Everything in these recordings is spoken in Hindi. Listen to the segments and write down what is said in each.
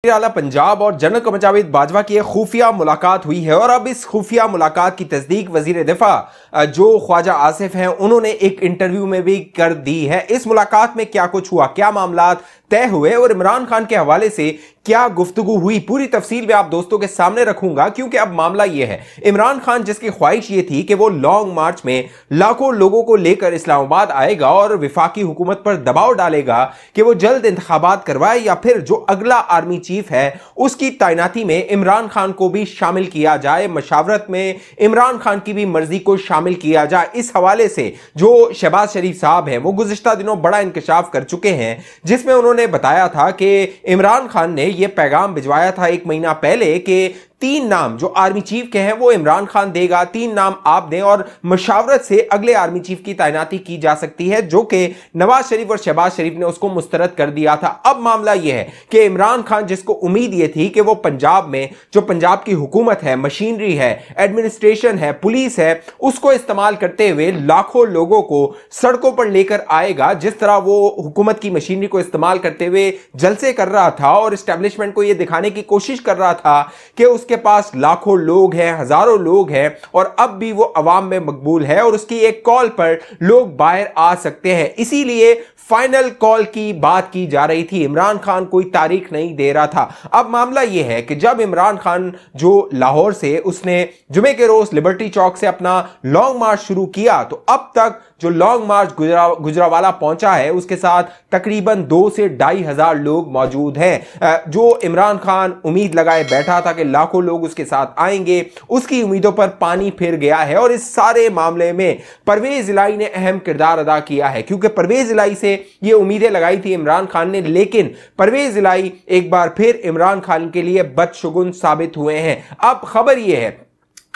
आला पंजाब और जनरल कमर जावेद बाजवा की एक खुफिया मुलाकात हुई है और अब इस खुफिया मुलाकात की तस्दीक वजीर दिफा जो ख्वाजा आसिफ हैं उन्होंने एक इंटरव्यू में भी कर दी है। इस मुलाकात में क्या कुछ हुआ, क्या मामला तय हुए और इमरान खान के हवाले से क्या गुफ्तगू हुई, पूरी तफसील में आप दोस्तों के सामने रखूंगा। क्योंकि अब मामला यह है, इमरान खान जिसकी ख्वाहिश ये थी कि वो लॉन्ग मार्च में लाखों लोगों को लेकर इस्लामाबाद आएगा और विफाकी हुकूमत पर दबाव डालेगा कि वो जल्द इंतखाबात करवाए या फिर जो अगला आर्मी चीफ है उसकी तैनाती में इमरान खान को भी शामिल किया जाए, मशावरत में इमरान खान की भी मर्जी को शामिल किया जाए। इस हवाले से जो शहबाज शरीफ साहब हैं वो गुज़िश्ता दिनों बड़ा इंकशाफ कर चुके हैं, जिसमें उन्होंने बताया था कि इमरान खान ने यह पैगाम भिजवाया था 1 महीना पहले कि 3 नाम जो आर्मी चीफ के हैं वो इमरान खान देगा, 3 नाम आप दें और मशावरत से अगले आर्मी चीफ की तैनाती की जा सकती है, जो कि नवाज शरीफ और शहबाज शरीफ ने उसको मुस्तरद कर दिया था। अब मामला यह है कि इमरान खान जिसको उम्मीद यह थी कि वो पंजाब में जो पंजाब की हुकूमत है, मशीनरी है, एडमिनिस्ट्रेशन है, पुलिस है, उसको इस्तेमाल करते हुए लाखों लोगों को सड़कों पर लेकर आएगा, जिस तरह वो हुकूमत की मशीनरी को इस्तेमाल करते हुए जलसे कर रहा था और एस्टेब्लिशमेंट को यह दिखाने की कोशिश कर रहा था कि उसके पास लाखों लोग हैं, हजारों लोग हैं और अब भी वो अवाम में मकबूल है और उसकी एक कॉल पर लोग बाहर आ सकते हैं। इसीलिए फाइनल कॉल की बात की जा रही थी। इमरान खान कोई तारीख नहीं दे रहा था। अब मामला यह है कि जब इमरान खान जो लाहौर से उसने जुमे के रोज लिबर्टी चौक से अपना लॉन्ग मार्च शुरू किया, तो अब तक जो लॉन्ग मार्च गुजरावाला पहुंचा है उसके साथ तकरीबन 2 से 2.5 हजार लोग मौजूद हैं। जो इमरान खान उम्मीद लगाए बैठा था कि लाखों लोग उसके साथ आएंगे, उसकी उम्मीदों पर पानी फिर गया है और इस सारे मामले में परवेज इलाही ने अहम किरदार अदा किया है, क्योंकि परवेज इलाही से ये उम्मीदें लगाई थी इमरान खान ने, लेकिन परवेज इलाही एक बार फिर इमरान खान के लिए बदशगुन साबित हुए हैं। अब खबर यह है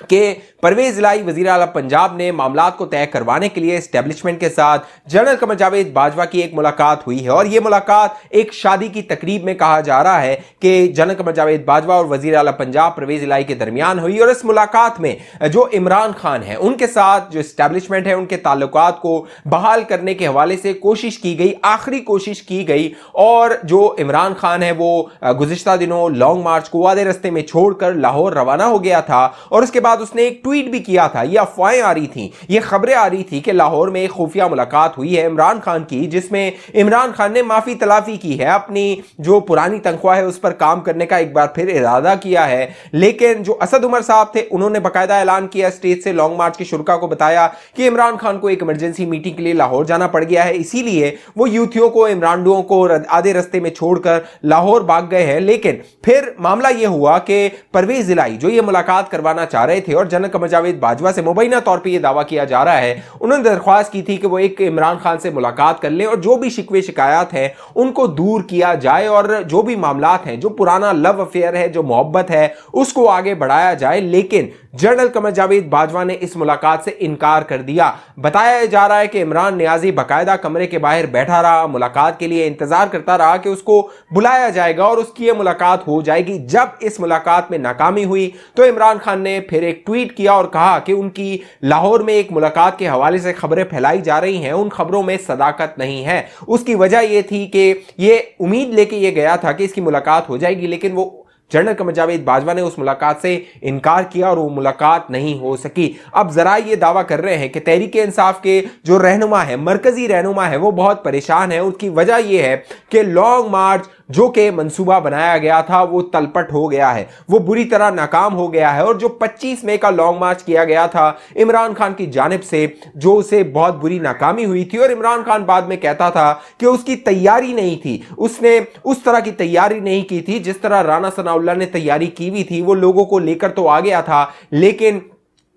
कि परवेज इलाही वजीर आला पंजाब ने मामलात को तय करवाने के लिए एस्टेब्लिशमेंट के साथ जनरल कमर जावेद बाजवा की एक मुलाकात हुई है और यह मुलाकात एक शादी की तकरीब में कहा जा रहा है कि जनरल कमर जावेद बाजवा और वजीर आला पंजाब परवेज इलाही के दरमियान हुई। और इस मुलाकात में जो इमरान खान है उनके साथ जो एस्टेब्लिशमेंट है उनके ताल्लुकात को बहाल करने के हवाले से कोशिश की गई, आखिरी कोशिश की गई। और जो इमरान खान है वो गुज़िश्ता दिनों लॉन्ग मार्च को आधे रस्ते में छोड़कर लाहौर रवाना हो गया था और उसके बाद उसने एक ट्वीट भी किया था। ये अफवाहें आ रही थी, ये खबरें आ रही थी कि लाहौर में एक खुफिया मुलाकात हुई है इमरान खान की, जिसमें इमरान खान ने माफी तलाफी की है, अपनी जो पुरानी तनख्वाह है उस पर काम करने का एक बार फिर इरादा किया है। लेकिन जो असद उमर साहब थे उन्होंने बाकायदा ऐलान किया, स्टेज से लॉन्ग मार्च की शुरा को बताया कि इमरान खान को एक इमरजेंसी मीटिंग के लिए लाहौर जाना पड़ गया है, इसीलिए वो यूथियों को, इमरानडुओं को आधे रस्ते में छोड़कर लाहौर भाग गए हैं। लेकिन फिर मामला यह हुआ कि परवेज इलाही जो ये मुलाकात करवाना चाह रहे थे और जनरल कमर जावेद बाजवा से मुबैना तौर पे ये दावा किया जा रहा है, उन्होंने दरख्वास्त की थी कि वो एक इमरान खान से मुलाकात कर लें और जो भी शिकवे शिकायत हैं उनको दूर किया जाए और जो भी मामलात हैं, जो पुराना लव अफेयर है, जो मोहब्बत है, उसको आगे बढ़ाया जाए। लेकिन जनरल कमर जावेद बाजवा ने इस मुलाकात से इनकार कर दिया। बताया जा रहा है कि इमरान नियाजी बाकायदा कमरे के बाहर बैठा रहा, मुलाकात के लिए इंतजार करता रहा कि उसको बुलाया जाएगा और उसकी ये मुलाकात हो जाएगी। जब इस मुलाकात में नाकामी हुई तो इमरान खान ने फिर एक ट्वीट किया और कहा कि उनकी लाहौर में एक मुलाकात के हवाले से खबरें फैलाई जा रही हैं, उन खबरों में सदाकत नहीं है। उसकी वजह यह थी कि ये उम्मीद लेके ये गया था कि इसकी मुलाकात हो जाएगी, लेकिन वो जनरल कमर जावेद बाजवा ने उस मुलाकात से इनकार किया और वो मुलाकात नहीं हो सकी। अब जरा ये दावा कर रहे हैं कि तहरीक इंसाफ के जो रहनुमा है, मरकजी रहनुमा है, वो बहुत परेशान है। उसकी वजह यह है कि लॉन्ग मार्च जो कि मंसूबा बनाया गया था वो तलपट हो गया है, वो बुरी तरह नाकाम हो गया है। और जो 25 मई का लॉन्ग मार्च किया गया था इमरान खान की जानिब से, जो उसे बहुत बुरी नाकामी हुई थी और इमरान खान बाद में कहता था कि उसकी तैयारी नहीं थी, उसने उस तरह की तैयारी नहीं की थी जिस तरह राना सनाउल्लाह ने तैयारी की हुई थी। वो लोगों को लेकर तो आ गया था, लेकिन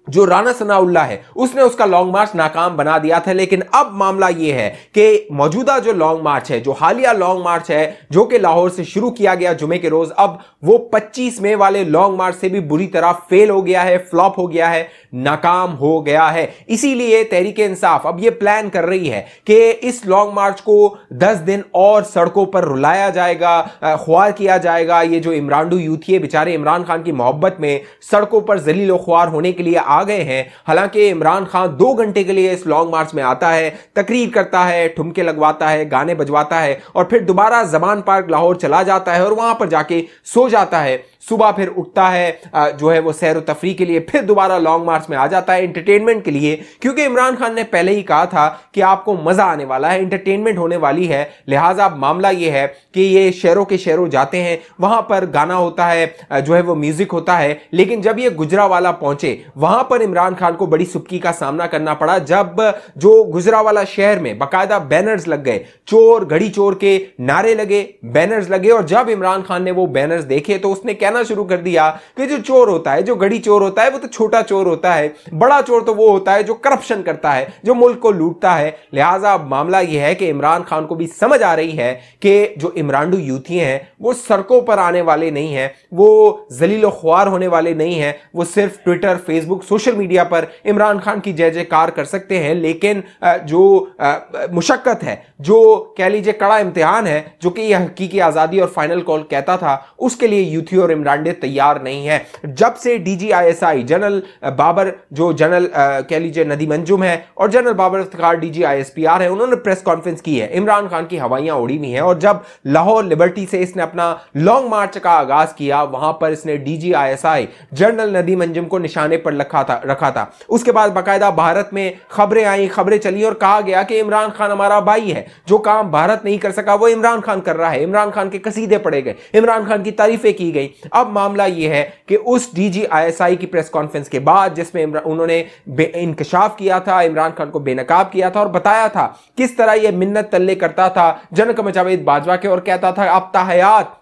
जो राना सनाउल्लाह है उसने उसका लॉन्ग मार्च नाकाम बना दिया था। लेकिन अब मामला यह है कि मौजूदा जो लॉन्ग मार्च है, जो हालिया लॉन्ग मार्च है, जो कि लाहौर से शुरू किया गया जुमे के रोज, अब वो 25 मई वाले लॉन्ग मार्च से भी बुरी तरह फेल हो गया है, फ्लॉप हो गया है, नाकाम हो गया है। इसीलिए तहरीक इंसाफ अब ये प्लान कर रही है कि इस लॉन्ग मार्च को 10 दिन और सड़कों पर रुलाया जाएगा, ख्वार किया जाएगा। ये जो इमरानडू यूथी है बेचारे इमरान खान की मोहब्बत में सड़कों पर जलील ख्वार होने के लिए आ गए हैं। हालांकि इमरान खान 2 घंटे के लिए इस लॉन्ग मार्च में आता है, तकरीर करता है, ठुमके लगवाता है, गाने बजवाता है और फिर दोबारा जमान पार्क लाहौर चला जाता है और वहां पर जाके सो जाता है। सुबह फिर उठता है जो है वो सैर व तफरी के लिए, फिर दोबारा लॉन्ग मार्च में आ जाता है एंटरटेनमेंट के लिए, क्योंकि इमरान खान ने पहले ही कहा था कि आपको मजा आने वाला है, एंटरटेनमेंट होने वाली है। लिहाजा मामला ये है कि ये शहरों के शहरों जाते हैं, वहां पर गाना होता है, जो है वो म्यूजिक होता है। लेकिन जब ये गुजरावाला पहुंचे वहां पर इमरान खान को बड़ी सुबकी का सामना करना पड़ा, जब जो गुजरावाला शहर में बाकायदा बैनर्स लग गए, चोर घड़ी चोर के नारे लगे, बैनर्स लगे। और जब इमरान खान ने वो बैनर्स देखे तो उसने कहना शुरू कर दिया कि जो चोर होता है, जो घड़ी चोर होता है, वो तो छोटा चोर होता है, बड़ा चोर तो वो होता है जो करप्शन करता है, जो मुल्क को लूटता है। लिहाजा मामला यह है कि इमरान खान को भी समझ आ रही है कि जो इमरानडू यूथी हैं वो सड़कों पर आने वाले नहीं हैं, वो जलीलो ख्वार होने वाले नहीं हैं, वो सिर्फ ट्विटर, फेसबुक, सोशल मीडिया पर इमरान खान की जय जयकार कर सकते हैं। लेकिन जो मुशक्कत है, जो कह लीजिए कड़ा इम्तिहान है, जो कि यह हकीकी आजादी और फाइनल कॉल कहता था, उसके लिए यूथी और इमरान तैयार नहीं है। जब से डीजीआईएसआई जनरल बाबर, जो जनरल कह लीजिए नदीम अंजुम है, और जनरल बाबर इफ्तिखार डीजीआईएसपीआर है, उन्होंने प्रेस कॉन्फ्रेंस की है, इमरान खान की हवाइयां उड़ी हुई हैं। और जब लाहौर लिबर्टी से इसने अपना लॉन्ग मार्च का आगाज किया, वहां पर इसने डीजीआईएसआई जनरल नदीम अंजुम को निशाने पर रखा था। उसके बाद बाकायदा भारत में खबरें आई, खबरें चली और कहा गया कि इमरान खान हमारा भाई है, जो काम भारत नहीं कर सका वो इमरान खान कर रहा है। इमरान खान के कसीदे पढ़े गए, इमरान खान की तारीफें की गई। अब मामला यह है कि उस डीजीआईएसआई की प्रेस कॉन्फ्रेंस के बाद, जिसमें उन्होंने इंकशाफ किया था, इमरान खान को बेनकाब किया था और बताया था किस तरह यह मिन्नत तल्ले करता था जनक जावेद बाजवा के, और कहता था आप ताहयात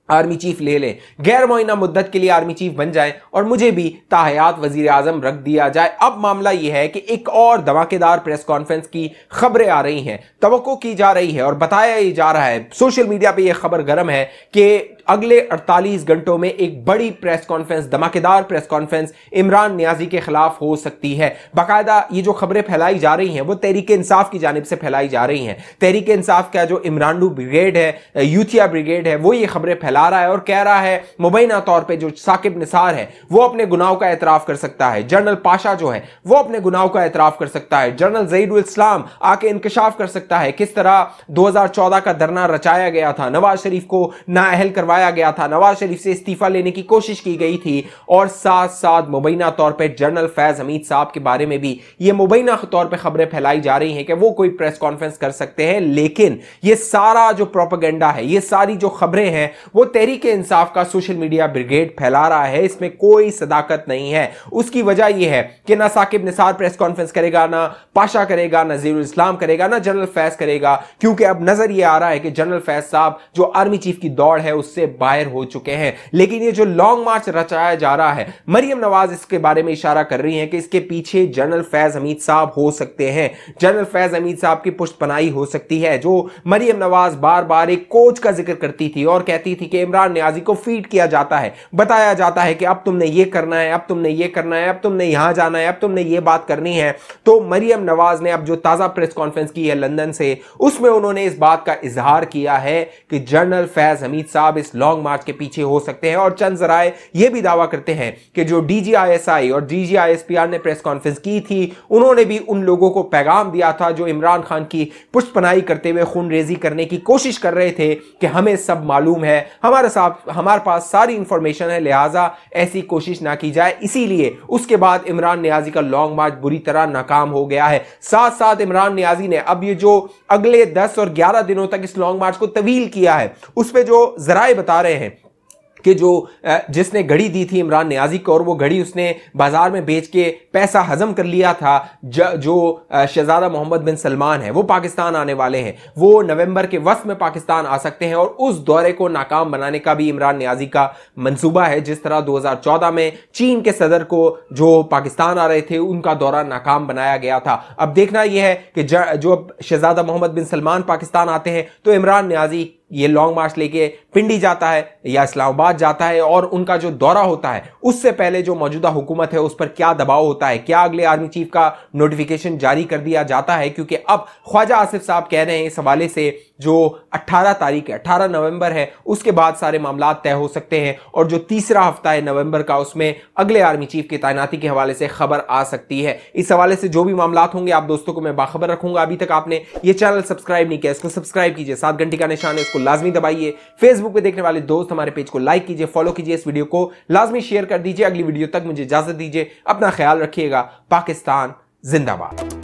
आर्मी चीफ ले लें, गैर मुअय्यना मुद्दत के लिए आर्मी चीफ बन जाए और मुझे भी ताहयात वजीर आजम रख दिया जाए। अब मामला यह है कि एक और धमाकेदार प्रेस कॉन्फ्रेंस की खबरें आ रही हैं, तवक्को की जा रही है और बताया ही जा रहा है, सोशल मीडिया पे यह खबर गर्म है कि अगले 48 घंटों में एक बड़ी प्रेस कॉन्फ्रेंस, धमाकेदार प्रेस कॉन्फ्रेंस इमरान नियाजी के खिलाफ हो सकती है। बाकायदा ये जो खबरें फैलाई जा रही हैं वो तहरीक इंसाफ की जानिब से फैलाई जा रही हैं। तहरीक इंसाफ का जो इमरानडू ब्रिगेड है, यूथिया ब्रिगेड है, वो ये खबरें फैला रहा है और कह रहा है मुबैना तौर पर जो साकिब निसार है वो अपने गुनाहों का एतराफ कर सकता है, जनरल पाशा जो है वो अपने गुनाहों का एतराफ कर सकता है, जनरल ज़हीरुल इस्लाम आके इंकशाफ कर सकता है किस तरह 2014 का धरना रचाया गया था, नवाज शरीफ को नाअहल करवाया गया था, नवाज शरीफ से इस्तीफा लेने की कोशिश की गई थी। और साथ साथ मुबैना तौर पे जनरल फैज हमीद साहब के बारे में भी ये मुबैना तौर पे खबरें फैलाई जा रही हैं कि वो कोई प्रेस कॉन्फ्रेंस कर सकते हैं। लेकिन ये सारा जो प्रोपेगेंडा है, ये सारी जो खबरें हैं, वो तहरीक इंसाफ का सोशल मीडिया ब्रिगेड फैला रहा है, इसमें कोई सदाकत नहीं है। उसकी वजह यह है कि ना साकिब निसार प्रेस कॉन्फ्रेंस करेगा, ना पाशा करेगा, ना ज़हीरुल इस्लाम करेगा, ना जनरल फैज करेगा, क्योंकि अब नजर यह आ रहा है कि जनरल फैज साहब जो आर्मी चीफ की दौड़ है उससे बाहर हो चुके हैं। लेकिन ये जो लॉन्ग मार्च रचाया जा रहा है, मरियम नवाज इसके बारे में इशारा कर रही हैं कि इसके पीछे जनरल फैज हमीद साहब हो सकते हैं, जनरल फैज हमीद साहब की पुष्टपनाही हो सकती है। जो मरियम नवाज बार बार एक कोच का जिक्र करती थी और कहती थी कि इमरान नियाजी को फीड किया जाता है, बताया जाता है कि अब तुमने ये करना है, अब तुमने ये करना है, अब तुमने यहां जाना है, अब तुमने ये बात करनी है। तो मरियम नवाज ने अब जो ताजा प्रेस कॉन्फ्रेंस की है लंदन से, उसमें उन्होंने इस बात का इजहार किया है कि जनरल फैज हमीद साहब इस लॉन्ग मार्च के पीछे हो सकते हैं। और चंद जराए यह भी दावा करते हैं कि जो डीजीआईएसआई और डीजीआईएसपीआर ने प्रेस कॉन्फ्रेंस की थी, उन्होंने भी उन लोगों को पैगाम दिया था जो इमरान खान की पुष्टपनाही करते हुए खूनरेजी करने की कोशिश कर रहे थे कि हमें सब मालूम है, हमारे पास सारी इंफॉर्मेशन है, लिहाजा ऐसी कोशिश ना की जाए। इसीलिए उसके बाद इमरान नियाजी का लॉन्ग मार्च बुरी तरह नाकाम हो गया है। साथ साथ इमरान नियाजी ने अब ये जो अगले 10 और 11 दिनों तक इस लॉन्ग मार्च को तवील किया है, उस पर जो जराए बता रहे हैं कि जो जिसने घड़ी दी थी इमरान नियाजी को और वो घड़ी उसने बाजार में बेच के पैसा हजम कर लिया था, जो शहजादा मोहम्मद बिन सलमान है वो पाकिस्तान आने वाले हैं, वो नवंबर के वस्त में पाकिस्तान आ सकते हैं और उस दौरे को नाकाम बनाने का भी इमरान नियाजी का मंसूबा है। जिस तरह 2014 में चीन के सदर को जो पाकिस्तान आ रहे थे उनका दौरा नाकाम बनाया गया था। अब देखना यह है कि जो शहजादा मोहम्मद बिन सलमान पाकिस्तान आते हैं तो इमरान नियाजी ये लॉन्ग मार्च लेके पिंडी जाता है या इस्लामाबाद जाता है और उनका जो दौरा होता है उससे पहले जो मौजूदा हुकूमत है उस पर क्या दबाव होता है, क्या अगले आर्मी चीफ का नोटिफिकेशन जारी कर दिया जाता है, क्योंकि अब ख्वाजा आसिफ साहब कह रहे हैं इस हवाले से जो 18 तारीख है, 18 नवंबर है, उसके बाद सारे मामला तय हो सकते हैं। और जो तीसरा हफ्ता है नवंबर का, उसमें अगले आर्मी चीफ की तैनाती के हवाले से खबर आ सकती है। इस हवाले से जो भी मामला होंगे आप दोस्तों को मैं बाखबर रखूंगा। अभी तक आपने ये चैनल सब्सक्राइब नहीं किया, इसको सब्सक्राइब कीजिए, 7 घंटे का निशान है उसको लाजमी दबाइए। फेसबुक पे देखने वाले दोस्त हमारे पेज को लाइक कीजिए, फॉलो कीजिए, इस वीडियो को लाजमी शेयर कर दीजिए। अगली वीडियो तक मुझे इजाजत दीजिए, अपना ख्याल रखिएगा। पाकिस्तान जिंदाबाद।